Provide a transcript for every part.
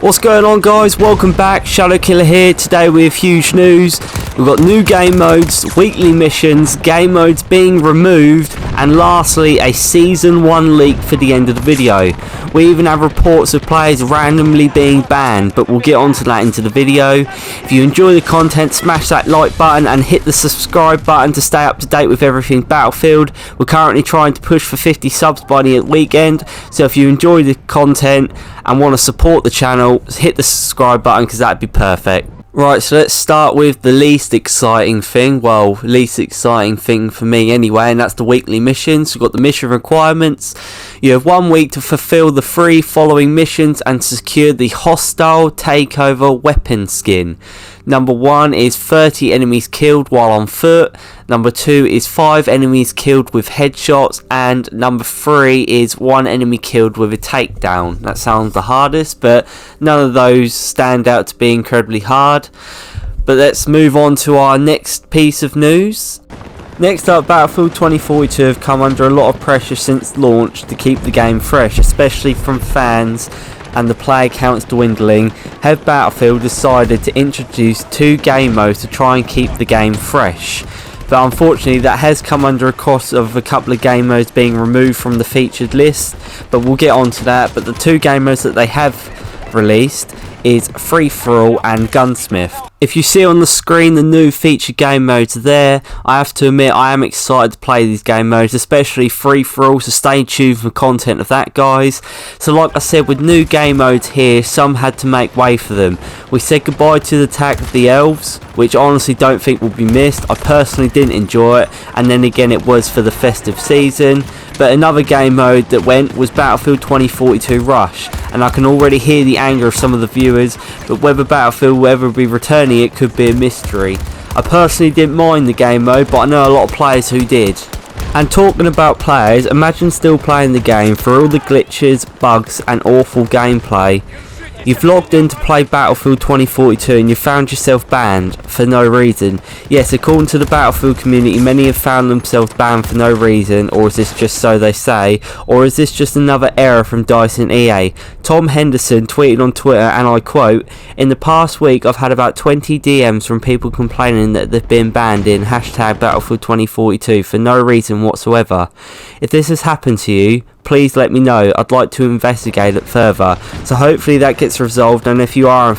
What's going on, guys? Welcome back. Shadow Killer here. Today we have huge news. We've got new game modes, weekly missions, game modes being removed, and lastly a season 1 leak for the end of the video. We even have reports of players randomly being banned, but we'll get onto that into the video. If you enjoy the content, smash that like button and hit the subscribe button to stay up to date with everything Battlefield. We're currently trying to push for 50 subs by the weekend, so if you enjoy the content and want to support the channel, hit the subscribe button because that'd be perfect. Right, so let's start with the least exciting thing. Well, least exciting thing for me anyway, and that's the weekly missions. We've got the mission requirements. You have 1 week to fulfill the 3 following missions and secure the hostile takeover weapon skin. Number 1 is 30 enemies killed while on foot. Number 2 is 5 enemies killed with headshots. And number 3 is 1 enemy killed with a takedown. That sounds the hardest, but none of those stand out to be incredibly hard. But let's move on to our next piece of news. Next up, Battlefield 2042 have come under a lot of pressure since launch to keep the game fresh, especially from fans, and the player counts dwindling. Have Battlefield decided to introduce 2 game modes to try and keep the game fresh. But unfortunately that has come under a cost of a couple of game modes being removed from the featured list, but we'll get on to that. But the 2 game modes that they have released is Free For All and Gunsmith. If you see on the screen the new featured game modes there, I have to admit I am excited to play these game modes, especially Free For All, so stay tuned for the content of that, guys. So like I said, with new game modes here, some had to make way for them. We said goodbye to the Attack of the Elves, which I honestly don't think will be missed. I personally didn't enjoy it, and then again it was for the festive season. But another game mode that went was Battlefield 2042 Rush, and I can already hear the anger of some of the viewers, but whether Battlefield will ever be returning it could be a mystery. I personally didn't mind the game mode, but I know a lot of players who did. And talking about players, imagine still playing the game for all the glitches, bugs and awful gameplay. You've logged in to play Battlefield 2042 and you found yourself banned for no reason. Yes, according to the Battlefield community, many have found themselves banned for no reason, or is this just so they say, or is this just another error from DICE and EA? Tom Henderson tweeted on Twitter, and I quote, "In the past week I've had about 20 DMs from people complaining that they've been banned in hashtag Battlefield 2042 for no reason whatsoever. If this has happened to you, please let me know. I'd like to investigate it further." So hopefully that gets resolved, and if you are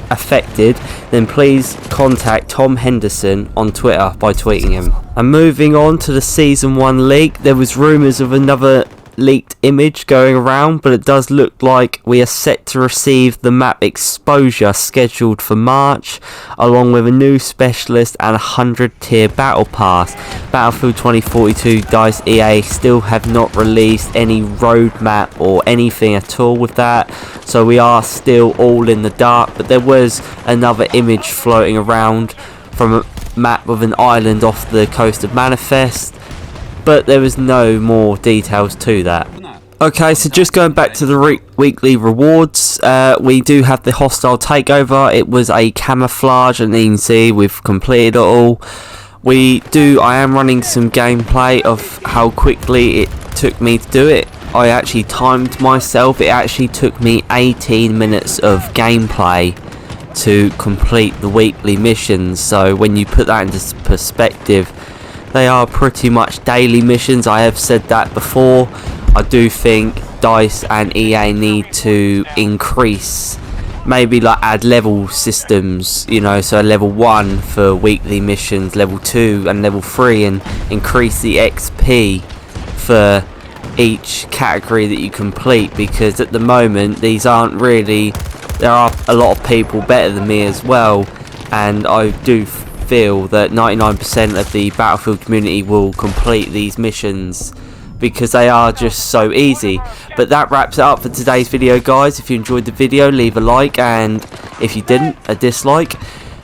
affected, then please contact Tom Henderson on Twitter by tweeting him. And moving on to the Season 1 leak, there was rumours of another leaked image going around, but it does look like we are set to receive the map Exposure scheduled for March, along with a new specialist and 100 tier battle pass. Battlefield 2042 DICE EA still have not released any roadmap or anything at all with that, so we are still all in the dark. But there was another image floating around from a map of an island off the coast of Manifest, but there was no more details to that. Okay, so just going back to the weekly rewards, we do have the hostile takeover. It was a camouflage, and you can see we've completed it all. I am running some gameplay of how quickly it took me to do it. I actually timed myself. It actually took me 18 minutes of gameplay to complete the weekly missions, so when you put that into perspective, they are pretty much daily missions. I have said that before. I do think DICE and EA need to increase, maybe like add level systems, you know, so level 1 for weekly missions, level 2 and level 3, and increase the XP for each category that you complete, because at the moment these aren't really, there are a lot of people better than me as well, and I do feel that 99% of the Battlefield community will complete these missions because they are just so easy. But that wraps it up for today's video, guys. If you enjoyed the video, leave a like, and if you didn't, a dislike.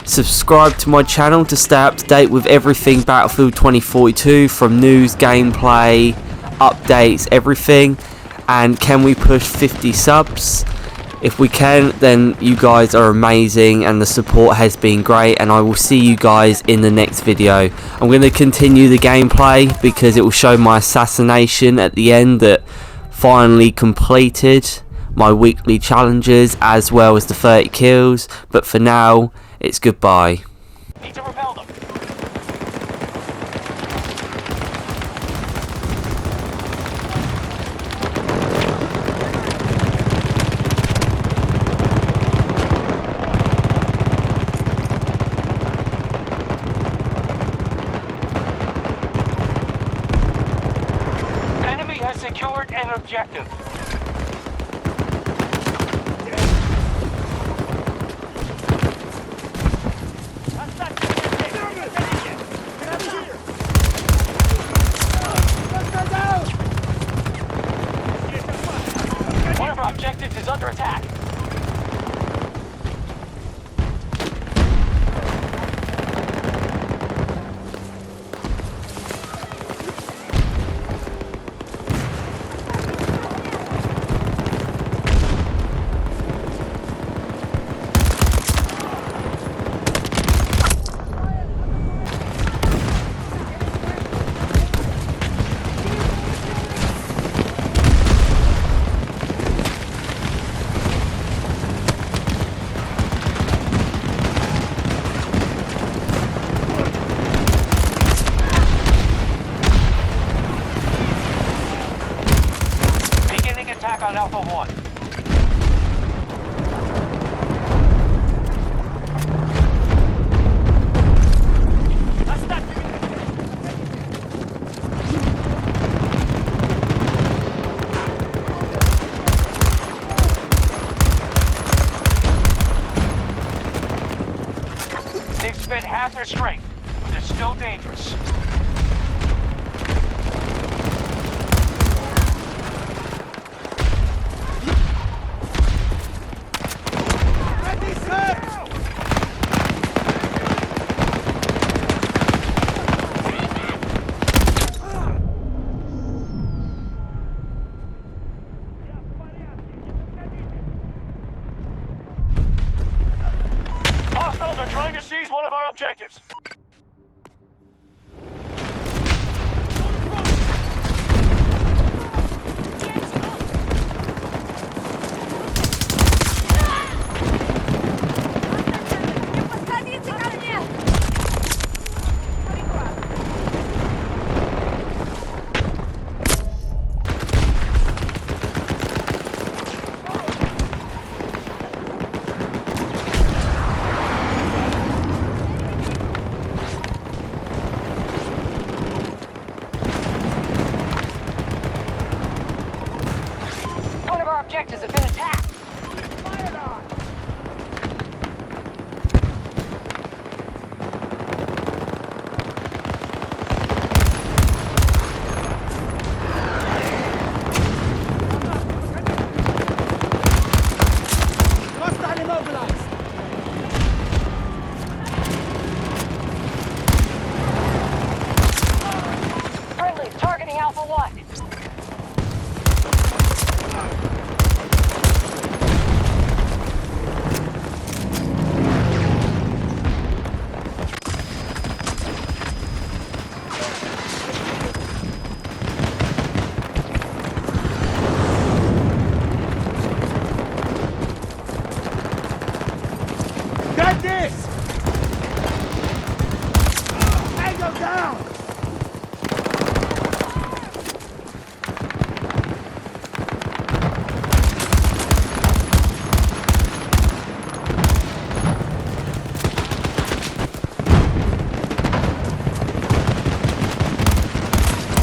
Subscribe to my channel to stay up to date with everything Battlefield 2042, from news, gameplay, updates, everything. And can we push 50 subs? If we can, then you guys are amazing and the support has been great, and I will see you guys in the next video. I'm going to continue the gameplay because it will show my assassination at the end that finally completed my weekly challenges as well as the 30 kills, but for now it's goodbye. Need to repel them. Enemy has secured an objective. One of our objectives is under attack. Beginning attack on Alpha 1. They've spent half their strength, but they're still dangerous. Hostiles are trying to seize one of our objectives. One of our objectives has been attacked. Fired on. Hostile immobilized. Friendly targeting Alpha 1. Get this! Tango down!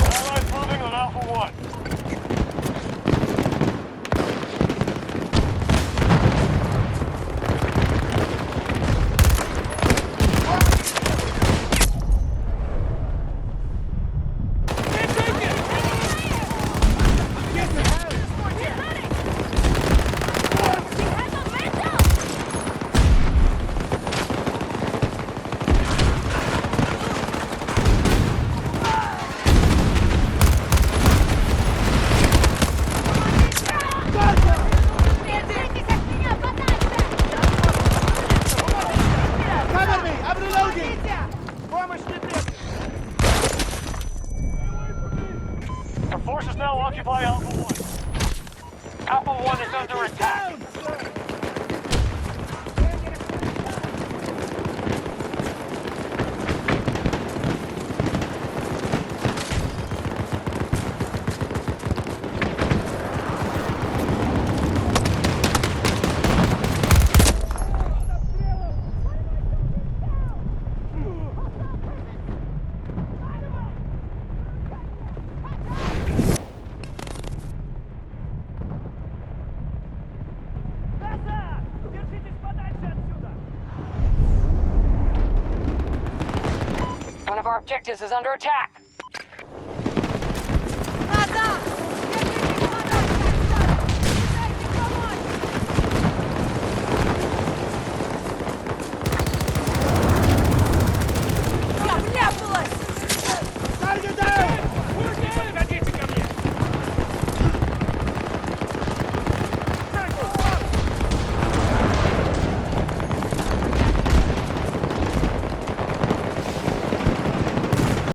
Allies moving on Alpha 1. of our objectives is under attack.